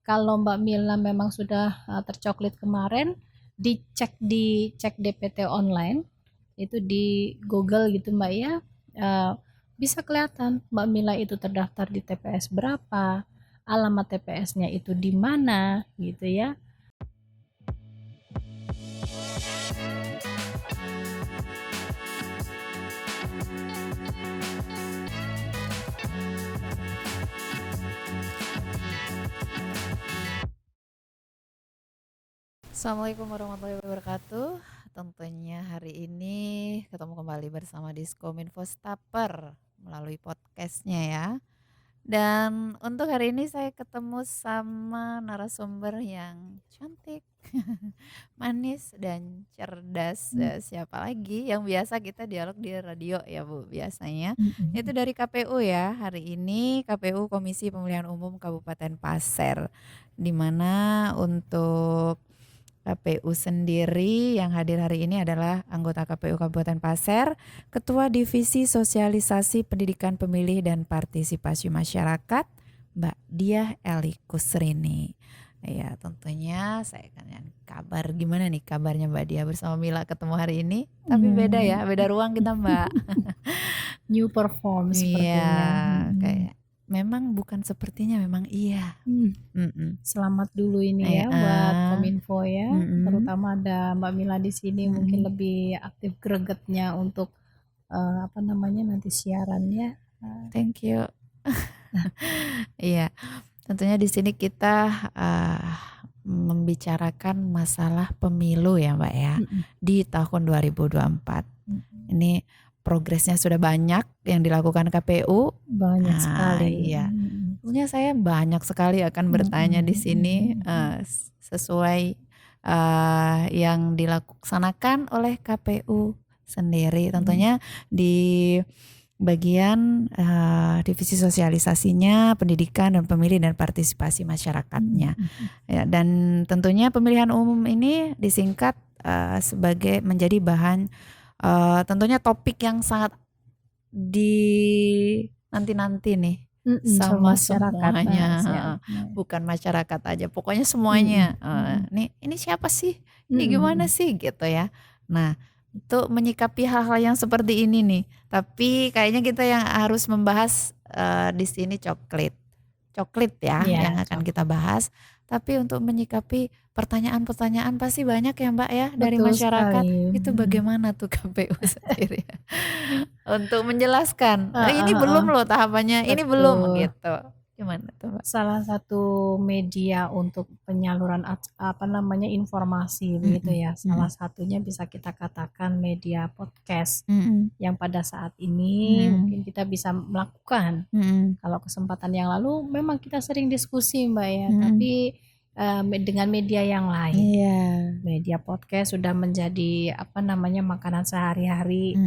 kalau Mbak Mila memang sudah tercoklit kemarin, cek DPT online, itu di Google gitu Mbak ya, eh, bisa kelihatan Mbak Mila itu terdaftar di TPS berapa, alamat TPS-nya itu di mana gitu ya. Assalamualaikum warahmatullahi wabarakatuh. Tentunya hari ini ketemu kembali bersama Diskominfo Staper melalui podcastnya ya. Dan untuk hari ini saya ketemu sama narasumber yang cantik, manis dan cerdas. Siapa lagi yang biasa kita dialog di radio ya Bu biasanya. Itu dari KPU ya. Hari ini KPU Komisi Pemilihan Umum Kabupaten Pasir, di mana untuk KPU sendiri yang hadir hari ini adalah anggota KPU Kabupaten Pasir, Ketua Divisi Sosialisasi Pendidikan Pemilih dan Partisipasi Masyarakat, Mbak Diah Eli Kusrini. Ya tentunya saya akan kabar gimana nih kabarnya Mbak Diah bersama Mila ketemu hari ini. Tapi beda ya, beda ruang kita Mbak. New perform Iya, sepertinya. kayak memang bukan sepertinya, memang iya. Selamat dulu ini ya buat Kominfo ya, terutama ada Mbak Mila di sini mungkin lebih aktif gregetnya untuk nanti siarannya. Thank you. Iya, tentunya di sini kita membicarakan masalah pemilu ya Mbak ya, di tahun 2024. Ini progresnya sudah banyak yang dilakukan KPU. Banyak sekali. Iya. Tentunya saya banyak sekali akan bertanya di sini sesuai yang dilaksanakan oleh KPU sendiri. Tentunya di bagian divisi sosialisasinya, pendidikan dan pemilih dan partisipasi masyarakatnya. Ya, dan tentunya pemilihan umum ini disingkat sebagai menjadi bahan tentunya topik yang sangat nanti nih sama semuanya, bukan masyarakat aja, pokoknya semuanya. Ini siapa sih? Ini gimana sih gitu ya. Nah, untuk menyikapi hal-hal yang seperti ini nih, tapi kayaknya kita yang harus membahas di sini coklit ya yang akan kita bahas. Tapi untuk menyikapi pertanyaan-pertanyaan pasti banyak ya Mbak ya dari masyarakat. Itu bagaimana tuh KPU sendiri untuk menjelaskan ini belum loh tahapannya, ini belum gitu. Gimana tuh Mbak? Salah satu media untuk penyaluran informasi begitu ya. Salah satunya bisa kita katakan media podcast yang pada saat ini mungkin kita bisa melakukan. Kalau kesempatan yang lalu memang kita sering diskusi Mbak ya, tapi dengan media yang lain. Media podcast sudah menjadi makanan sehari-hari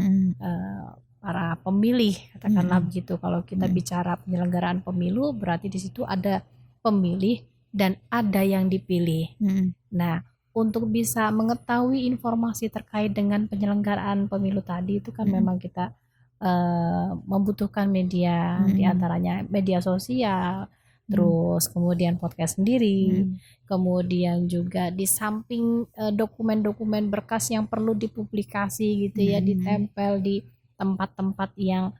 para pemilih, katakanlah begitu. Kalau kita bicara penyelenggaraan pemilu, berarti di situ ada pemilih dan ada yang dipilih. Nah, untuk bisa mengetahui informasi terkait dengan penyelenggaraan pemilu tadi itu kan memang kita membutuhkan media, diantaranya media sosial, terus kemudian podcast sendiri, kemudian juga di samping dokumen-dokumen berkas yang perlu dipublikasi gitu ya, ditempel di tempat-tempat yang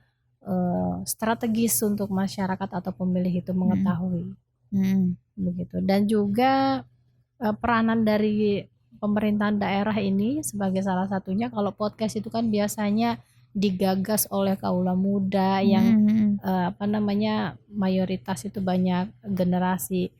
strategis untuk masyarakat atau pemilih itu mengetahui. Begitu. Dan juga peranan dari pemerintahan daerah ini sebagai salah satunya. Kalau podcast itu kan biasanya digagas oleh kaula muda yang mayoritas itu banyak generasi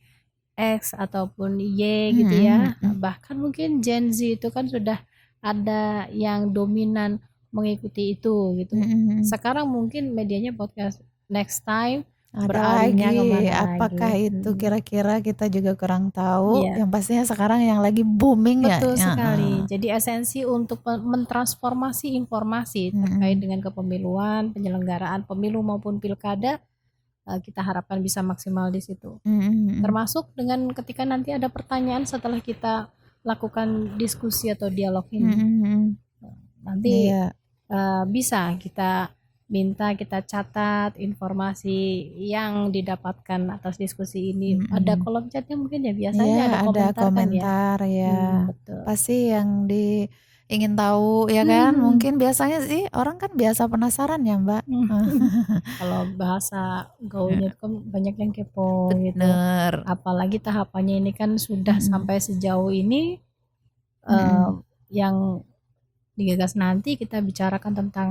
X ataupun Y gitu ya. Bahkan mungkin Gen Z itu kan sudah ada yang dominan mengikuti itu gitu. Sekarang mungkin medianya podcast, next time beralihnya kemana apakah lagi. itu kira-kira kita juga kurang tahu. Yang pastinya sekarang yang lagi booming ya. Betul sekali. Jadi esensi untuk mentransformasi informasi terkait dengan kepemiluan, penyelenggaraan pemilu maupun pilkada, kita harapkan bisa maksimal di situ. Termasuk dengan ketika nanti ada pertanyaan setelah kita lakukan diskusi atau dialog ini. Nanti bisa kita minta kita catat informasi yang didapatkan atas diskusi ini. Ada kolom chatnya mungkin ya, biasanya Iya, ada ada komentar kan ya? komentar ya. Betul. Pasti yang ingin tahu ya kan? Mungkin biasanya sih orang kan biasa penasaran ya, Mbak. Kalau bahasa gaulnya itu kan banyak yang kepo gitu. Bener. Apalagi tahapannya ini kan sudah sampai sejauh ini, yang digagas nanti kita bicarakan tentang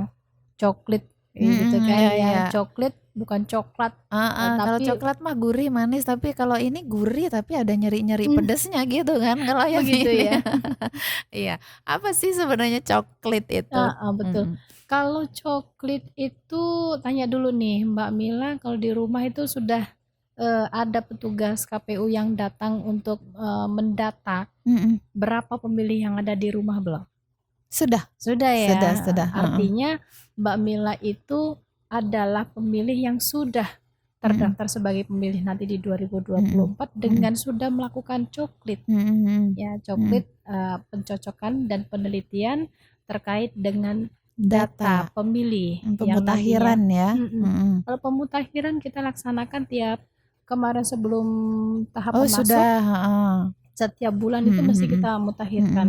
coklat gitu kan Iya, ya. iya. Coklat bukan coklat, Kalau tapi coklat mah gurih manis, tapi kalau ini gurih tapi ada nyeri-nyeri pedesnya gitu kan kalau yang begitu ini. ya. Iya. Apa sih sebenarnya coklat itu? Betul. Kalau coklat itu tanya dulu nih Mbak Mila, kalau di rumah itu sudah ada petugas KPU yang datang untuk mendata berapa pemilih yang ada di rumah belum? Sudah. Sudah ya. Sudah. Artinya Mbak Mila itu adalah pemilih yang sudah terdaftar sebagai pemilih nanti di 2024 dengan sudah melakukan coklat. Ya, coklat pencocokan dan penelitian terkait dengan data pemilih Pemutakhiran ya. Kalau pemutakhiran kita laksanakan tiap kemarin sebelum tahapan Oh, masuk. sudah. Setiap bulan itu mesti kita mutakhirkan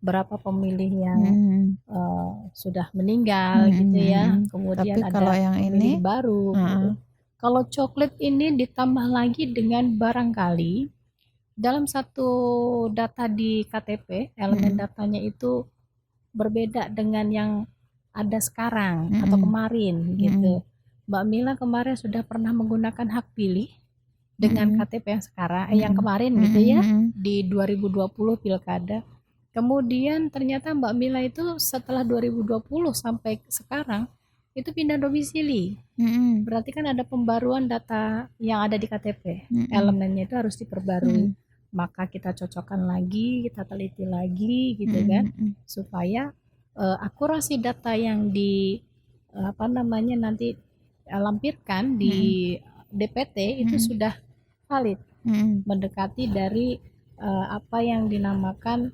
berapa pemilih yang sudah meninggal gitu ya. Kemudian Tapi kalau ada yang pemilih ini baru gitu. Kalau coklat ini ditambah lagi dengan barangkali dalam satu data di KTP, elemen datanya itu berbeda dengan yang ada sekarang atau kemarin gitu. Mbak Mila kemarin sudah pernah menggunakan hak pilih dengan KTP yang sekarang, yang kemarin gitu ya, di 2020 Pilkada. Kemudian ternyata Mbak Mila itu setelah 2020 sampai sekarang itu pindah domisili. Berarti kan ada pembaruan data yang ada di KTP. Elemennya itu harus diperbarui. Maka kita cocokkan lagi, kita teliti lagi gitu kan, supaya akurasi data yang nanti lampirkan di DPT itu sudah valid, mendekati dari apa yang dinamakan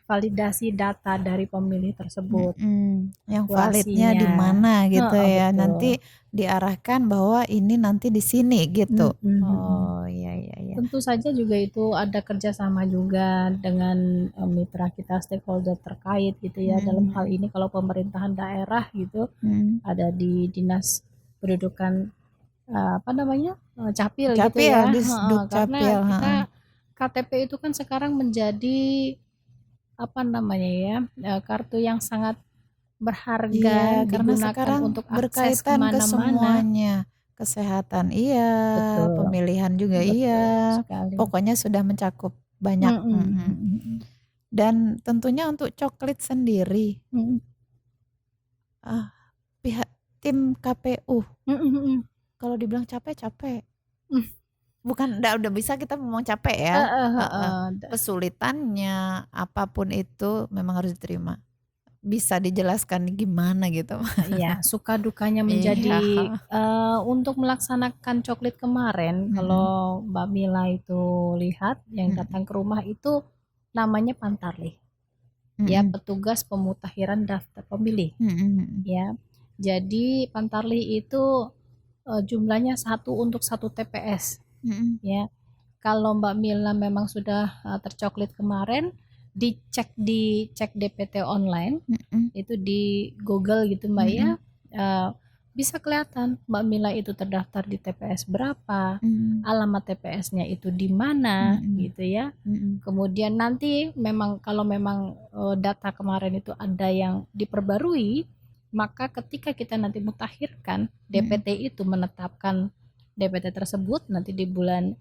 validasi data dari pemilih tersebut. Yang validnya di mana gitu ya. Betul. Nanti diarahkan bahwa ini nanti di sini gitu. Oh iya. Tentu saja juga itu ada kerjasama juga dengan mitra kita, stakeholder terkait gitu ya. Dalam hal ini kalau pemerintahan daerah gitu, ada di Dinas Pendudukan Capil gitu ya. Karena kita KTP itu kan sekarang menjadi kartu yang sangat berharga, digunakan untuk akses berkaitan ke kemana-mana. semuanya. Kesehatan iya, pemilihan juga iya. Sekali. Pokoknya sudah mencakup banyak. Dan tentunya untuk coklat sendiri, pihak tim KPU, kalau dibilang capek. Bukan, udah bisa kita ngomong capek ya. Kesulitannya apapun itu memang harus diterima. Bisa dijelaskan gimana gitu? Iya, suka dukanya menjadi untuk melaksanakan coklat kemarin, kalau Mbak Mila itu lihat yang datang ke rumah itu namanya pantarlih. Ya, petugas pemutakhiran daftar pemilih. Ya. Jadi pantarlih itu jumlahnya 1 untuk 1 TPS. Ya, kalau Mbak Mila memang sudah tercoklat kemarin, dicek DPT online, itu di Google gitu Mbak ya, bisa kelihatan Mbak Mila itu terdaftar di TPS berapa, alamat TPS-nya itu di mana gitu ya. Kemudian nanti kalau memang data kemarin itu ada yang diperbarui, maka ketika kita nanti mutakhirkan, DPT itu menetapkan DPT tersebut nanti di bulan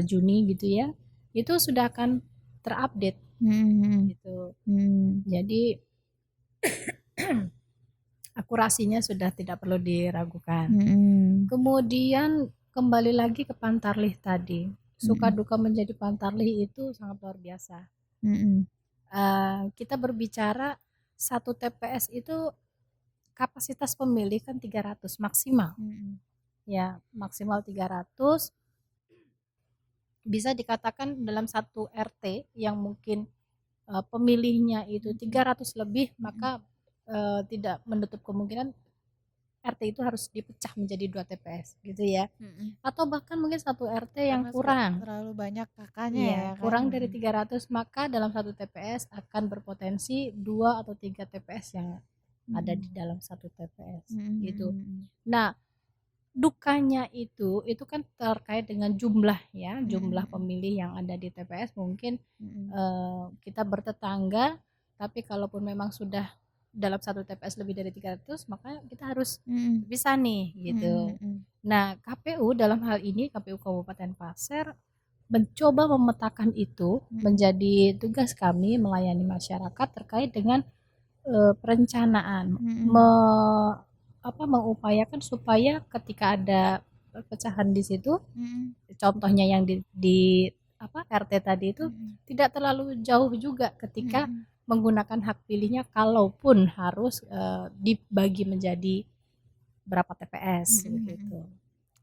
Juni gitu ya, itu sudah akan terupdate gitu. Jadi akurasinya sudah tidak perlu diragukan. Kemudian kembali lagi ke pantarlih tadi, suka duka menjadi pantarlih itu sangat luar biasa. Kita berbicara 1 TPS itu kapasitas pemilih kan 300 maksimal. Ya, maksimal 300. Bisa dikatakan dalam 1 RT yang mungkin pemilihnya itu 300 lebih, maka tidak menutup kemungkinan RT itu harus dipecah menjadi 2 TPS gitu ya. Mm-mm. Atau bahkan mungkin satu RT yang Karena kurang. terlalu banyak kakaknya Iya, ya kan. kurang dari 300, maka dalam satu TPS akan berpotensi 2 atau 3 TPS yang ada di dalam satu TPS gitu. Nah, dukanya itu kan terkait dengan jumlah ya, jumlah pemilih yang ada di TPS. Mungkin kita bertetangga, tapi kalaupun memang sudah dalam satu TPS lebih dari 300, maka kita harus bisa nih gitu. Nah, KPU dalam hal ini, KPU Kabupaten Pasir mencoba memetakan itu menjadi tugas kami melayani masyarakat terkait dengan perencanaan, mengupayakan supaya ketika ada perpecahan di situ, contohnya yang di RT tadi itu tidak terlalu jauh juga ketika menggunakan hak pilihnya, kalaupun harus dibagi menjadi berapa TPS gitu.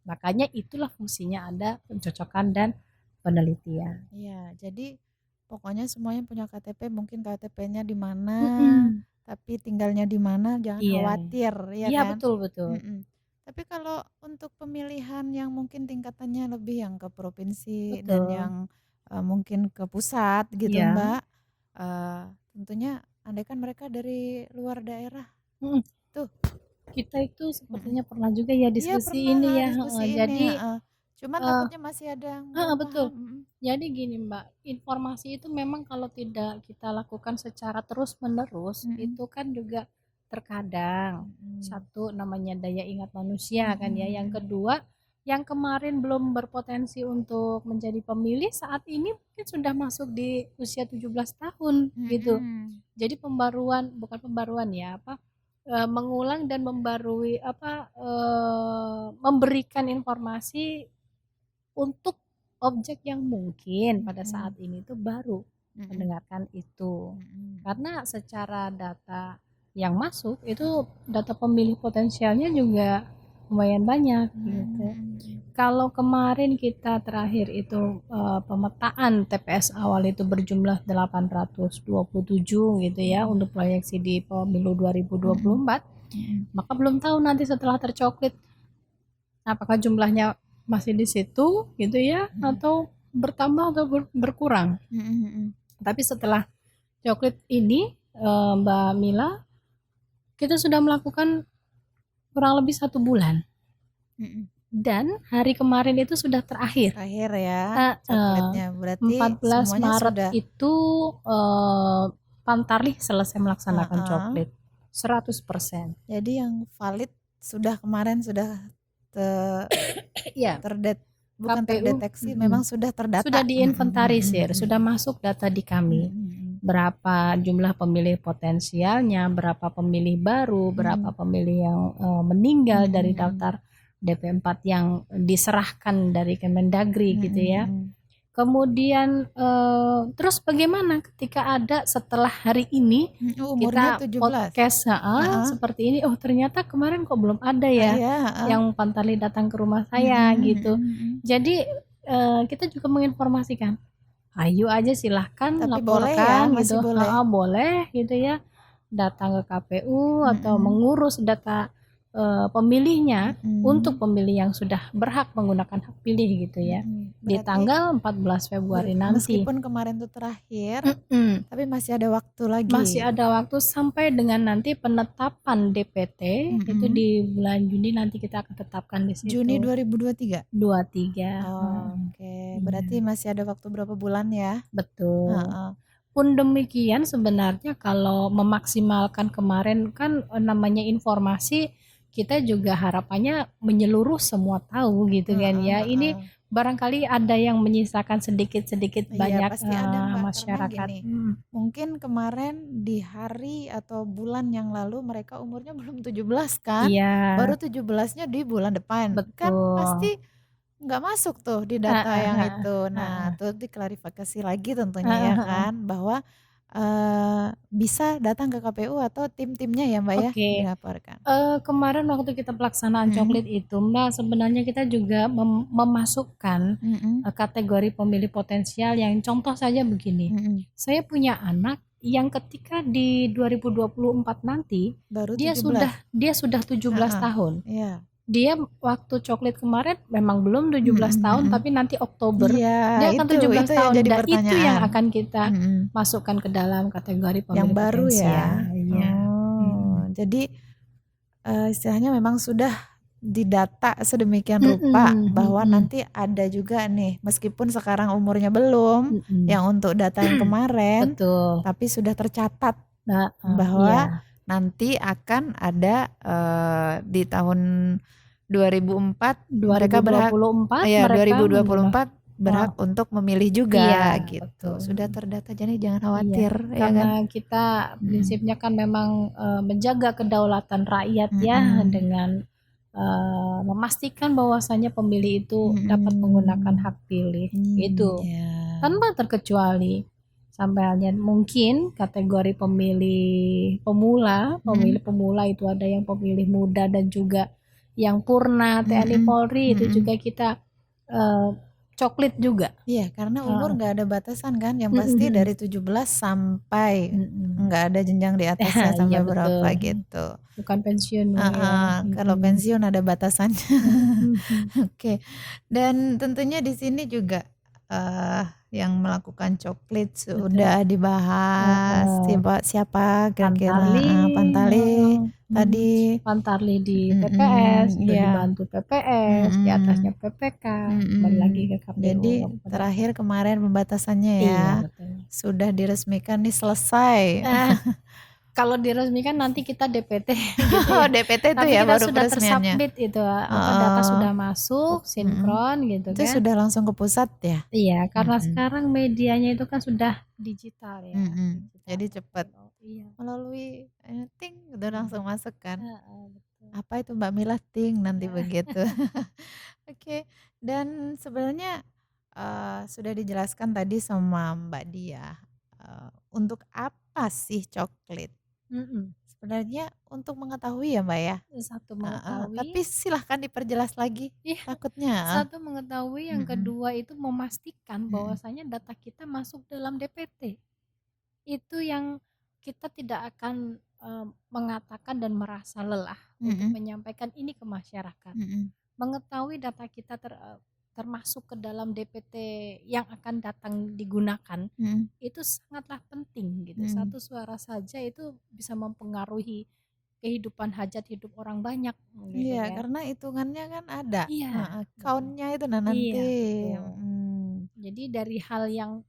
Makanya itulah fungsinya ada pencocokan dan penelitian. Iya, jadi pokoknya semuanya punya KTP, mungkin KTP-nya di mana, tapi tinggalnya di mana, jangan khawatir, ya Iya, kan? betul. Tapi kalau untuk pemilihan yang mungkin tingkatannya lebih yang ke provinsi Betul. dan yang mungkin ke pusat gitu, Mbak, tentunya andaikan mereka dari luar daerah, tuh kita itu sepertinya pernah juga ya diskusi pernah ini ya. diskusi ini, Jadi cuman takutnya masih ada yang belum betul. paham. Jadi gini Mbak, informasi itu memang kalau tidak kita lakukan secara terus-menerus, itu kan juga terkadang satu namanya daya ingat manusia kan ya. Yang kedua, yang kemarin belum berpotensi untuk menjadi pemilih, saat ini mungkin sudah masuk di usia 17 tahun gitu. Jadi mengulang dan membarui memberikan informasi untuk objek yang mungkin pada saat ini itu baru mendengarkan itu. Karena secara data yang masuk itu data pemilih potensialnya juga lumayan banyak gitu. Kalau kemarin kita terakhir itu pemetaan TPS awal itu berjumlah 827 gitu ya untuk proyeksi di pemilu 2024, maka belum tahu nanti setelah tercoklit apakah jumlahnya masih di situ gitu ya, atau bertambah atau berkurang. Tapi setelah coklit ini Mbak Mila, kita sudah melakukan kurang lebih 1 bulan. Dan hari kemarin itu sudah terakhir ya coklatnya, berarti 14 Maret sudah. itu Pantarlih selesai melaksanakan coklit 100%. Jadi yang valid sudah kemarin sudah bukan terdeteksi, memang sudah terdata, sudah diinventarisir, sudah masuk data di kami. Berapa jumlah pemilih potensialnya, berapa pemilih baru, berapa pemilih yang meninggal dari daftar DP4 yang diserahkan dari Kemendagri gitu ya. Kemudian terus bagaimana ketika ada setelah hari ini kita 17. Podcast seperti ini, oh ternyata kemarin kok belum ada ya yang Pantarlih datang ke rumah saya gitu. Jadi kita juga menginformasikan, ayo aja silahkan laporkan gitu, boleh gitu ya, datang ke KPU atau mengurus data pemilihnya untuk pemilih yang sudah berhak menggunakan hak pilih gitu ya. Berarti, di tanggal 14 Februari nanti. Meskipun kemarin itu terakhir, tapi masih ada waktu lagi. Masih ada waktu sampai dengan nanti penetapan DPT itu di bulan Juni nanti kita akan tetapkan di situ. Juni 2023. 23. Oke. Berarti masih ada waktu berapa bulan ya? Betul. Pun demikian sebenarnya kalau memaksimalkan kemarin kan namanya informasi, kita juga harapannya menyeluruh semua tahu gitu kan ya. Ini barangkali ada yang menyisakan sedikit-sedikit banyak pasti ada, Mbak, masyarakat. Mungkin kemarin di hari atau bulan yang lalu mereka umurnya belum 17 kan? Baru 17-nya di bulan depan. Betul. Kan pasti nggak masuk tuh di data yang itu. Nah, tuh diklarifikasi lagi tentunya ya kan, bahwa bisa datang ke KPU atau tim-timnya ya Mbak ya dilaporkan. Kemarin waktu kita pelaksanaan coklit itu Mbak, sebenarnya kita juga memasukkan kategori pemilih potensial yang contoh saja begini. Saya punya anak yang ketika di 2024 nanti Baru dia 17. sudah 17 tahun. Iya. Dia waktu coklat kemarin memang belum 17 tahun, tapi nanti Oktober dia akan 17 Itu yang tahun. jadi Dan itu yang pertanyaan. akan kita masukkan ke dalam kategori Yang pemilih baru ya. potensial. Iya. Jadi istilahnya memang sudah didata sedemikian rupa bahwa nanti ada juga nih, meskipun sekarang umurnya belum, yang untuk data yang kemarin, Betul. tapi sudah tercatat iya. bahwa nanti akan ada di tahun 2024 mereka berhak 2024 berhak untuk memilih juga gitu. Betul. Sudah terdata, jadi jangan khawatir ya karena kan. kita prinsipnya kan memang menjaga kedaulatan rakyat ya, dengan memastikan bahwasanya pemilih itu dapat menggunakan hak pilih itu tanpa terkecuali. Sampai hanya mungkin kategori pemilih pemula, itu ada yang pemilih muda dan juga yang purna TNI Polri, itu juga kita coklit juga. Iya, karena umur nggak ada batasan kan, yang pasti dari 17 sampai nggak ada jenjang di atasnya sampai berapa gitu. Bukan pensiun ya. Kalau pensiun ada batasannya. Oke. Dan tentunya di sini juga yang melakukan coklit sudah dibahas siapa kira-kira Pantarlih tadi. Pantarlih di PPS, sudah dibantu PPS, di atasnya PPK, kembali lagi ke KPU. Jadi terakhir kemarin pembatasannya ya. Iya, betul. Sudah diresmikan nih, selesai. Kalau diresmikan nanti kita DPT gitu ya. DPT itu ya baru sudah peresmiannya. tersubmit itu, data sudah masuk, sinkron gitu Itu kan. sudah langsung ke pusat ya? Iya, karena sekarang medianya itu kan sudah digital ya. Jadi cepat. Melalui ting udah langsung masuk kan. Apa itu Mbak Mila ting nanti begitu. Oke. Dan sebenarnya sudah dijelaskan tadi sama Mbak Dia. Untuk apa sih coklit? Sebenarnya untuk mengetahui ya Mbak ya. Satu mengetahui. Tapi silahkan diperjelas lagi. Takutnya. Satu mengetahui, yang kedua itu memastikan bahwasanya data kita masuk dalam DPT. Itu yang kita tidak akan mengatakan dan merasa lelah untuk menyampaikan ini ke masyarakat. Mengetahui data kita termasuk ke dalam DPT yang akan datang digunakan, itu sangatlah penting gitu. Satu suara saja itu bisa mempengaruhi kehidupan hajat hidup orang banyak gitu. Iya, karena hitungannya kan ada. Iya. Countnya itu nanti. Iya, jadi dari hal yang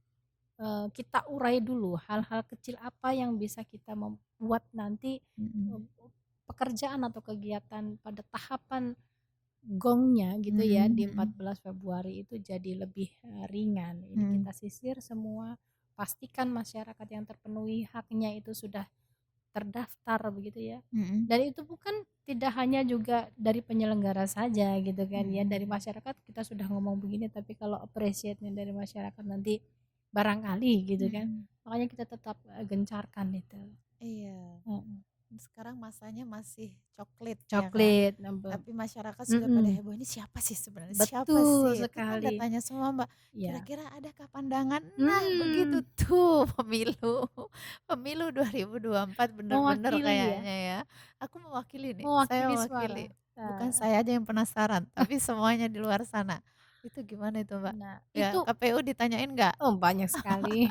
kita urai dulu, hal-hal kecil apa yang bisa kita membuat nanti pekerjaan atau kegiatan pada tahapan gongnya gitu ya di 14 Februari itu jadi lebih ringan. Ini kita sisir semua, pastikan masyarakat yang terpenuhi haknya itu sudah terdaftar begitu ya. Dan itu bukan tidak hanya juga dari penyelenggara saja gitu kan ya, dari masyarakat kita sudah ngomong begini, tapi kalau appreciate-nya dari masyarakat nanti barangkali gitu kan. Makanya kita tetap gencarkan itu. Iya. Sekarang masanya masih coklit ya kan? Tapi masyarakat sudah pada heboh, ini siapa sih sebenarnya? Betul siapa sih? sekali. Itu kan tanya semua Mbak, kira-kira adakah pandangan? Nah begitu tuh pemilu 2024 bener-bener kayaknya ya. Aku mewakili nih, saya mewakili. Bukan saya aja yang penasaran, tapi semuanya di luar sana. Itu gimana itu Mbak? Ya, itu KPU ditanyain nggak? Oh banyak sekali.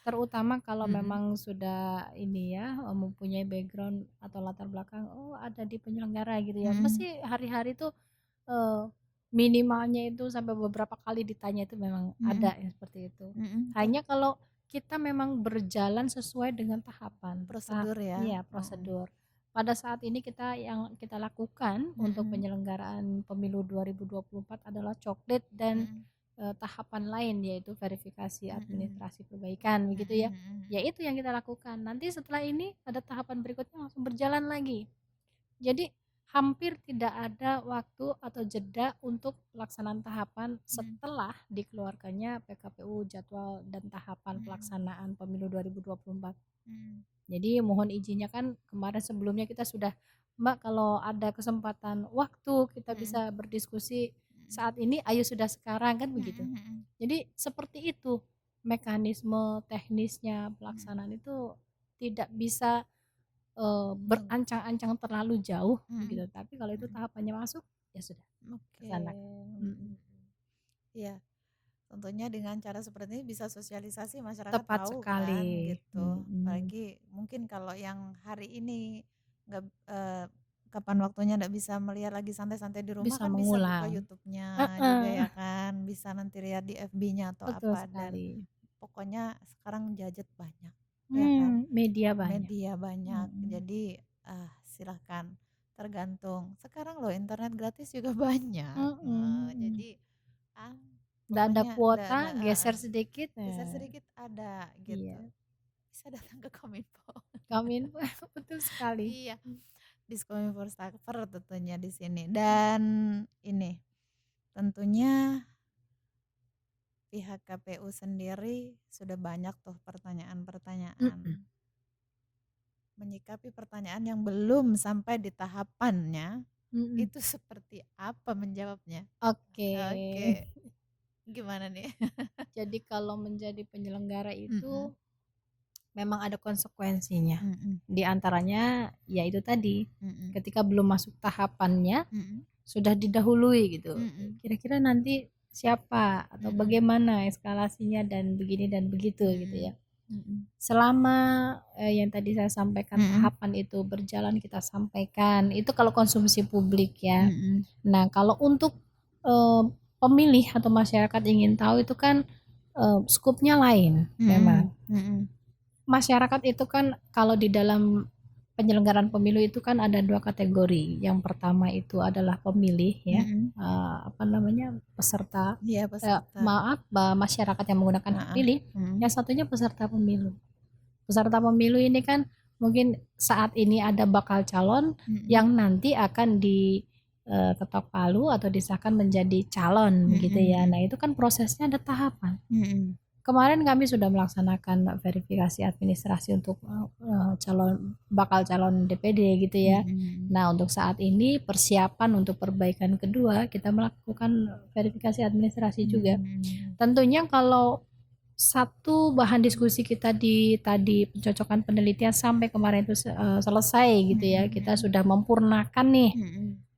Terutama kalau memang sudah ini ya, mempunyai background atau latar belakang, ada di penyelenggara gitu ya. Mesti hari-hari tuh minimalnya itu sampai beberapa kali ditanya itu memang ada ya seperti itu. Hanya kalau kita memang berjalan sesuai dengan tahapan. Prosedur ya? Iya, prosedur. Pada saat ini yang kita lakukan untuk penyelenggaraan pemilu 2024 adalah coklit dan tahapan lain, yaitu verifikasi administrasi perbaikan begitu ya. Ya itu yang kita lakukan. Nanti setelah ini ada tahapan berikutnya langsung berjalan lagi. Jadi hampir tidak ada waktu atau jeda untuk pelaksanaan tahapan setelah dikeluarkannya PKPU jadwal dan tahapan pelaksanaan pemilu 2024. Jadi mohon izinnya kan kemarin sebelumnya kita sudah, Mbak kalau ada kesempatan waktu kita bisa berdiskusi saat ini, ayo sudah sekarang kan begitu. Jadi seperti itu mekanisme teknisnya pelaksanaan itu tidak bisa berancang-ancang terlalu jauh gitu. Tapi kalau itu tahapannya masuk, ya sudah laksanakan. Iya, tentunya dengan cara seperti ini bisa sosialisasi masyarakat Tepat tahu kan sekali. gitu. Apalagi mungkin kalau yang hari ini nggak kapan waktunya nggak bisa melihat lagi santai-santai di rumah Bisa kan bisa buka mengulang. YouTube-nya juga ya kan, bisa nanti lihat di FB-nya atau Betul apa dan sekali. pokoknya sekarang gadget banyak ya kan, Media banyak. media banyak. Jadi silahkan, tergantung. Sekarang loh internet gratis juga banyak. Jadi Nggak ada pokoknya kuota, geser sedikit. ada gitu. Iya. Bisa datang ke Kominfo. Kominfo betul sekali. Iya, Diskominfo Staffer tentunya di sini. Dan ini tentunya pihak KPU sendiri sudah banyak tuh pertanyaan-pertanyaan. Menyikapi pertanyaan yang belum sampai di tahapannya, itu seperti apa menjawabnya? Oke. Gimana nih? Jadi kalau menjadi penyelenggara itu memang ada konsekuensinya. Di antaranya ya itu tadi, ketika belum masuk tahapannya sudah didahului gitu. Kira-kira nanti siapa atau bagaimana eskalasinya dan begini dan begitu gitu ya. Selama yang tadi saya sampaikan tahapan itu berjalan kita sampaikan, itu kalau konsumsi publik ya. Nah kalau untuk pemilih atau masyarakat ingin tahu itu kan skupnya lain memang. Masyarakat itu kan kalau di dalam penyelenggaraan pemilu itu kan ada 2 kategori. Yang pertama itu adalah pemilih ya, peserta. Masyarakat yang menggunakan hak pilih. Yang satunya peserta pemilu. Peserta pemilu ini kan mungkin saat ini ada bakal calon yang nanti akan diketok palu atau disahkan menjadi calon gitu ya. Nah itu kan prosesnya ada tahapan. Kemarin kami sudah melaksanakan verifikasi administrasi untuk bakal calon DPD gitu ya. Nah untuk saat ini persiapan untuk perbaikan kedua kita melakukan verifikasi administrasi juga. Tentunya kalau satu bahan diskusi kita di tadi pencocokan penelitian sampai kemarin itu selesai gitu ya, kita sudah mempurnakan nih.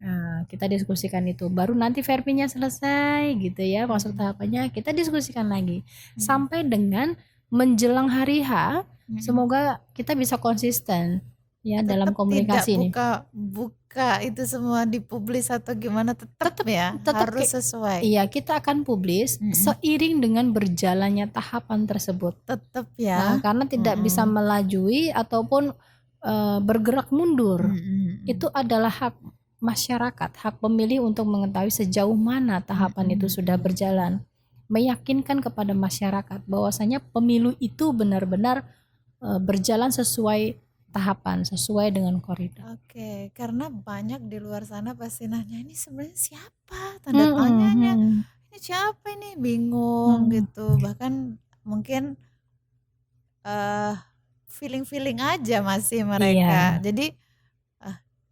Nah, kita diskusikan itu. Baru nanti verpinya selesai gitu ya, masuk tahapannya kita diskusikan lagi. Sampai dengan menjelang hari H, semoga kita bisa konsisten ya dalam komunikasi ini. Buka itu semua dipublis atau gimana tetap ya harus sesuai. Iya, kita akan publis seiring dengan berjalannya tahapan tersebut. Tetap ya. Nah, karena tidak bisa melajui ataupun bergerak mundur. Itu adalah hak masyarakat, hak pemilih untuk mengetahui sejauh mana tahapan itu sudah berjalan. Meyakinkan kepada masyarakat bahwasanya pemilu itu benar-benar berjalan sesuai tahapan, sesuai dengan koridor. Oke, karena banyak di luar sana pasti nanya ini sebenarnya siapa? Tanda tanyanya. Ini siapa ini? Bingung gitu. Bahkan mungkin feeling aja masih mereka. Jadi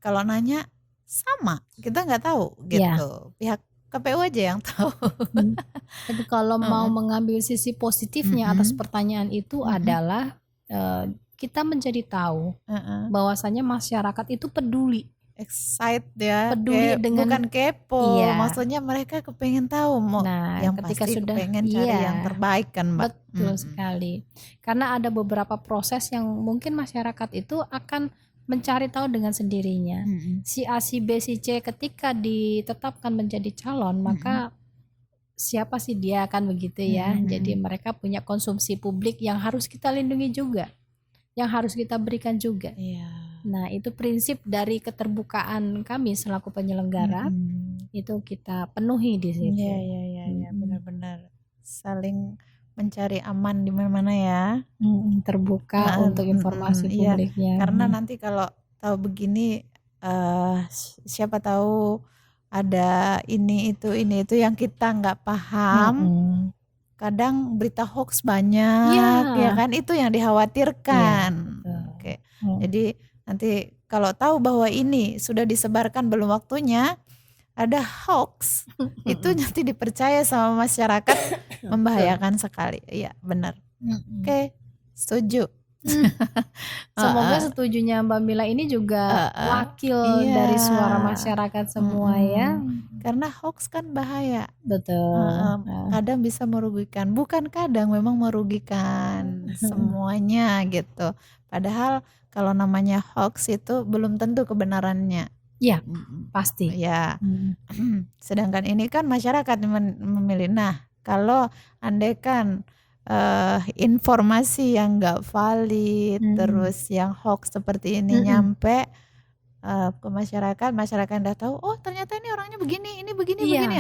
kalau nanya sama, kita nggak tahu gitu. Pihak KPU aja yang tahu. Tapi kalau mau mengambil sisi positifnya atas pertanyaan itu adalah kita menjadi tahu bahwasanya masyarakat itu peduli. Excited ya, peduli dengan bukan kepo. Maksudnya mereka kepengen tahu. Yang ketika pasti sudah kepengen cari yang terbaik kan Mbak. Betul sekali. Karena ada beberapa proses yang mungkin masyarakat itu akan mencari tahu dengan sendirinya. Si A, si B, si C ketika ditetapkan menjadi calon, maka siapa sih dia kan begitu ya. Jadi mereka punya konsumsi publik yang harus kita lindungi juga, yang harus kita berikan juga. Nah itu prinsip dari keterbukaan kami selaku penyelenggara, itu kita penuhi di situ. Iya, benar-benar saling mencari aman di mana-mana ya. Terbuka untuk informasi publiknya. Karena nanti kalau tahu begini siapa tahu ada ini itu yang kita nggak paham. Kadang berita hoax banyak ya kan, itu yang dikhawatirkan. Oke. Jadi nanti kalau tahu bahwa ini sudah disebarkan belum waktunya, ada hoax itu nanti dipercaya sama masyarakat membahayakan sekali. Iya, benar. Oke, setuju. Semoga setujunya Mbak Mila ini juga wakil Iya. dari suara masyarakat semua ya. Karena hoax kan bahaya. Betul. Kadang bisa merugikan, bukan kadang, memang merugikan semuanya gitu. Padahal kalau namanya hoax itu belum tentu kebenarannya. Iya, pasti. Ya. Sedangkan ini kan masyarakat memilih. Nah, kalau andaikan informasi yang nggak valid, terus yang hoax seperti ini nyampe ke masyarakat udah tahu, oh ternyata ini orangnya begini, ini begini, begini.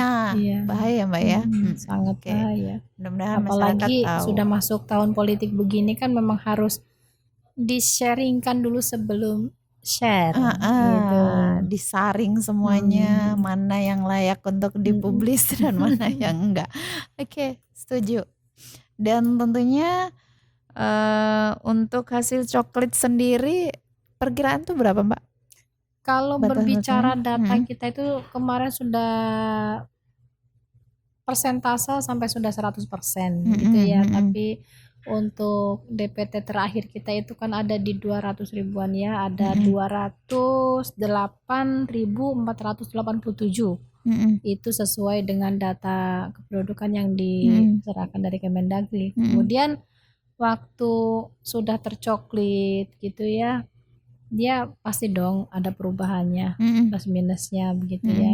Bahaya Mbak ya. Sangat bahaya. Mudah-mudahan apalagi masyarakat tahu. Sudah masuk tahun politik begini kan memang harus di-sharingkan dulu sebelum share gitu. Disaring semuanya, mana yang layak untuk dipublis dan mana yang enggak. Oke, setuju. Dan tentunya untuk hasil coklat sendiri perkiraan tuh berapa Mbak? Kalau berbicara data kita itu kemarin sudah persentase sampai sudah 100% gitu ya, tapi untuk DPT terakhir kita itu kan ada di 200 ribuan ya, ada 208.487. Itu sesuai dengan data kependudukan yang diserahkan dari Kemendagri. Kemudian waktu sudah tercoklit gitu ya, dia pasti dong ada perubahannya, plus minusnya begitu ya,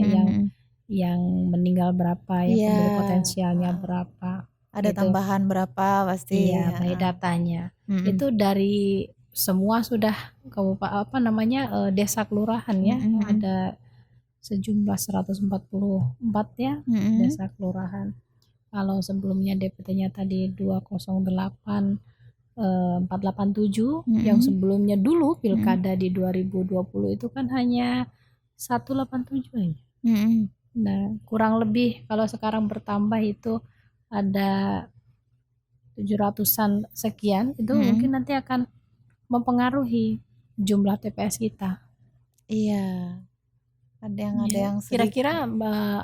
yang meninggal berapa, yang pemilih potensialnya berapa. Ada gitu. Tambahan berapa pasti. Iya, by datanya. Itu dari semua sudah desa kelurahan ya, ada sejumlah 144 ya desa kelurahan. Kalau sebelumnya DPT-nya tadi 208.487, yang sebelumnya dulu pilkada di 2020 itu kan hanya 187 aja. Nah, kurang lebih kalau sekarang bertambah itu ada 700-an sekian, itu mungkin nanti akan mempengaruhi jumlah TPS kita. Iya. Ada yang kira-kira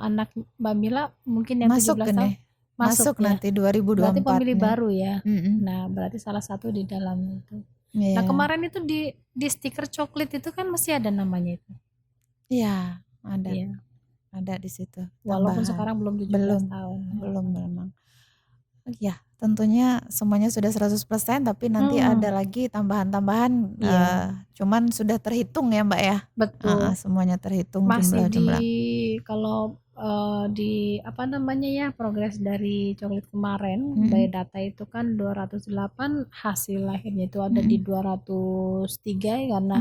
anak Mbak Mila mungkin yang masuk 17 tahun masuk ya? nanti 2024. Berarti pemilih baru ya. Nah, berarti salah satu di dalam itu. Nah, kemarin itu di stiker coklat itu kan masih ada namanya itu. Iya, ada. Iya. Ada di situ. Walaupun sekarang belum 17 tahun. Belum memang. Ya, tentunya semuanya sudah 100%, tapi nanti ada lagi tambahan-tambahan. Cuman sudah terhitung ya Mbak ya. Betul. Semuanya terhitung masih jumlah-jumlah. Kalau di progres dari coklat kemarin, by data itu kan 208, hasil lahirnya itu ada di 203 karena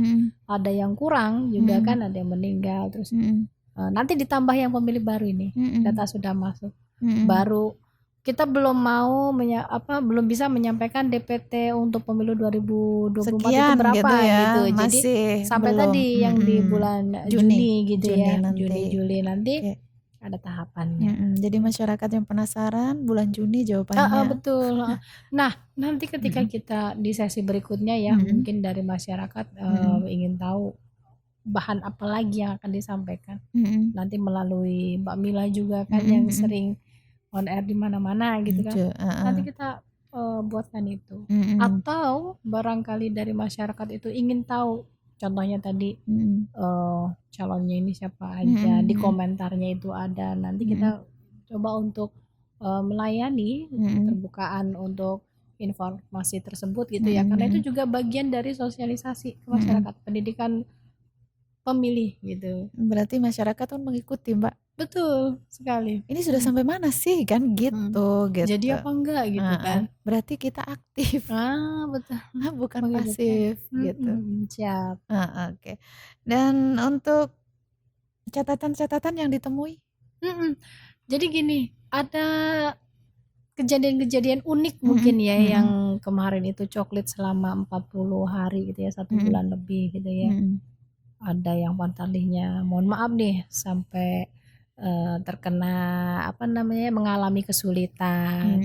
ada yang kurang juga kan, ada yang meninggal terus. Nanti ditambah yang pemilih baru ini, data sudah masuk. Baru kita belum belum bisa menyampaikan DPT untuk pemilu 2024 sekian itu berapa gitu ya. gitu. Jadi sampai belum. Tadi yang di bulan Juni gitu ya. Juni nanti ada tahapannya. Jadi masyarakat yang penasaran bulan Juni jawabannya. Betul. Nah, nanti ketika kita di sesi berikutnya ya, mungkin dari masyarakat ingin tahu bahan apa lagi yang akan disampaikan. Nanti melalui Mbak Mila juga kan yang sering on air di mana-mana gitu kan. Nanti kita buatkan itu. Atau barangkali dari masyarakat itu ingin tahu, contohnya tadi calonnya ini siapa aja, di komentarnya itu ada. Nanti kita coba untuk melayani keterbukaan untuk informasi tersebut gitu ya, karena itu juga bagian dari sosialisasi ke masyarakat, pendidikan pemilih gitu. Berarti masyarakat pun mengikuti Mbak. Betul sekali. Ini sudah sampai mana sih kan gitu. Jadi apa enggak gitu kan. Berarti kita aktif. Betul. Bukan pasif gitu. Siap. Oke. Dan untuk catatan-catatan yang ditemui? Jadi gini, ada kejadian-kejadian unik mungkin ya yang kemarin itu coklat selama 40 hari gitu ya, 1 bulan lebih gitu ya. Ada yang pantalihnya, mohon maaf nih, sampai terkena mengalami kesulitan,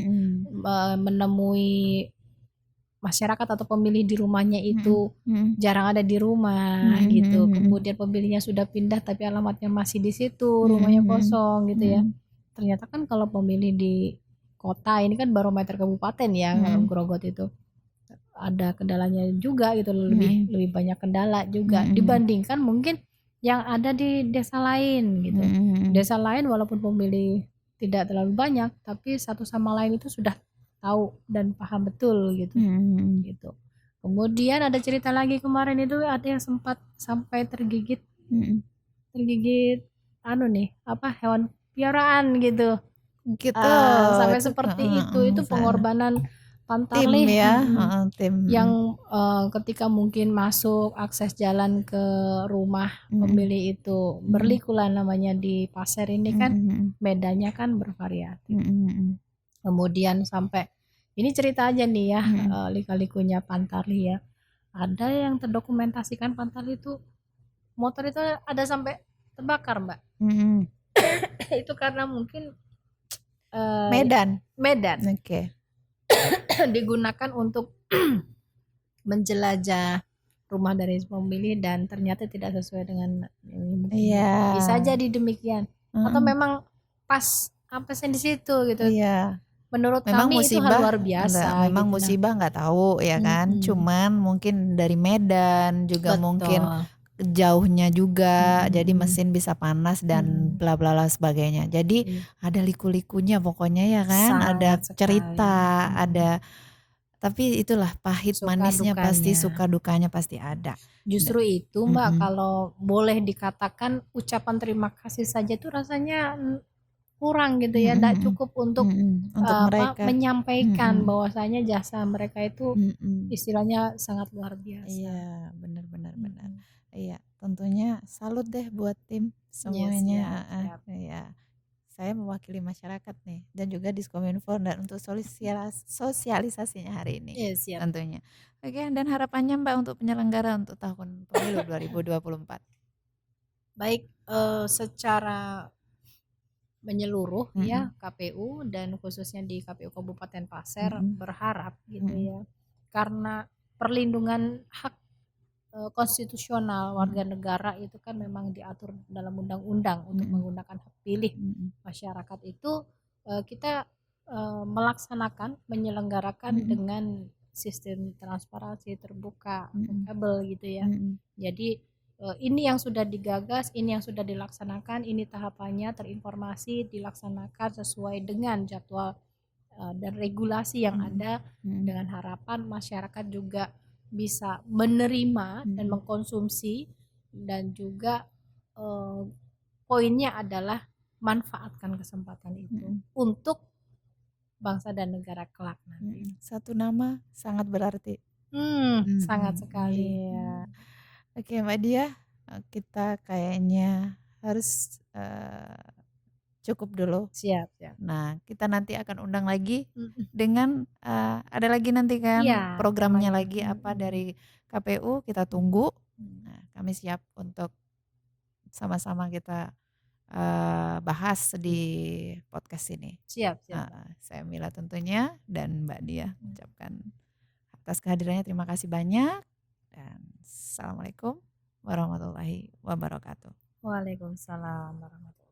menemui masyarakat atau pemilih di rumahnya itu jarang ada di rumah gitu. Kemudian pemilihnya sudah pindah tapi alamatnya masih di situ, rumahnya kosong gitu ya. Ternyata kan kalau pemilih di kota ini kan barometer kabupaten ya, Grogot itu ada kendalanya juga gitu, lebih banyak kendala juga dibandingkan mungkin yang ada di desa lain gitu. Desa lain walaupun pemilih tidak terlalu banyak, tapi satu sama lain itu sudah tahu dan paham betul gitu. Gitu. Kemudian ada cerita lagi kemarin itu ada yang sempat sampai tergigit hewan piaraan gitu. Gitu. Sampai seperti itu pengorbanan Pantarlih tim ya, tim yang ketika mungkin masuk akses jalan ke rumah pemilih itu berlikulah namanya di Pasir ini kan medannya kan bervariatif. Kemudian sampai ini cerita aja nih ya, lika-likunya Pantarlih ya. Ada yang terdokumentasikan Pantarlih itu motor itu ada sampai terbakar, Mbak. Itu karena mungkin Medan. Oke. Digunakan untuk menjelajah rumah dari pemilih dan ternyata tidak sesuai dengan ini. Bisa jadi demikian. Atau memang pas di situ gitu. Menurut memang kami musibah, itu hal luar biasa. Memang gitu musibah nggak tahu ya kan. Cuman mungkin dari Medan juga mungkin jauhnya juga, jadi mesin bisa panas dan bla bla bla sebagainya. Jadi ada liku-likunya pokoknya ya kan. Sangat ada sekali. cerita, ada. Tapi itulah pahit Suka manisnya dukanya. pasti, suka dukanya pasti ada. Justru itu Mbak, kalau boleh dikatakan ucapan terima kasih saja tuh rasanya kurang gitu ya, tidak cukup untuk mereka menyampaikan bahwasanya jasa mereka itu istilahnya sangat luar biasa. Iya, benar. Iya, tentunya salut deh buat tim semuanya. Iya. Saya mewakili masyarakat nih dan juga Diskominfo dan untuk sosialisasinya hari ini. Tentunya. Oke, dan harapannya Mbak untuk penyelenggara untuk tahun pemilu 2024. Baik, secara menyeluruh ya KPU dan khususnya di KPU Kabupaten Pasir berharap gitu ya, karena perlindungan hak konstitusional warga negara itu kan memang diatur dalam undang-undang untuk menggunakan hak pilih masyarakat itu, kita melaksanakan menyelenggarakan dengan sistem transparansi terbuka akuntabel gitu ya. Jadi ini yang sudah digagas, ini yang sudah dilaksanakan, ini tahapannya terinformasi dilaksanakan sesuai dengan jadwal dan regulasi yang ada, dengan harapan masyarakat juga bisa menerima dan mengkonsumsi, dan juga poinnya adalah manfaatkan kesempatan itu untuk bangsa dan negara kelak nanti. Satu nama sangat berarti. Sangat sekali. Iya. Oke Mbak Dia, kita kayaknya harus cukup dulu. Siap. Nah, kita nanti akan undang lagi dengan ada lagi nanti kan programnya lagi apa dari KPU, kita tunggu. Nah, kami siap untuk sama-sama kita bahas di podcast ini. Siap. Saya Mila tentunya dan Mbak Dia ucapkan atas kehadirannya terima kasih banyak dan assalamualaikum warahmatullahi wabarakatuh. Waalaikumsalam warahmatullahi wabarakatuh.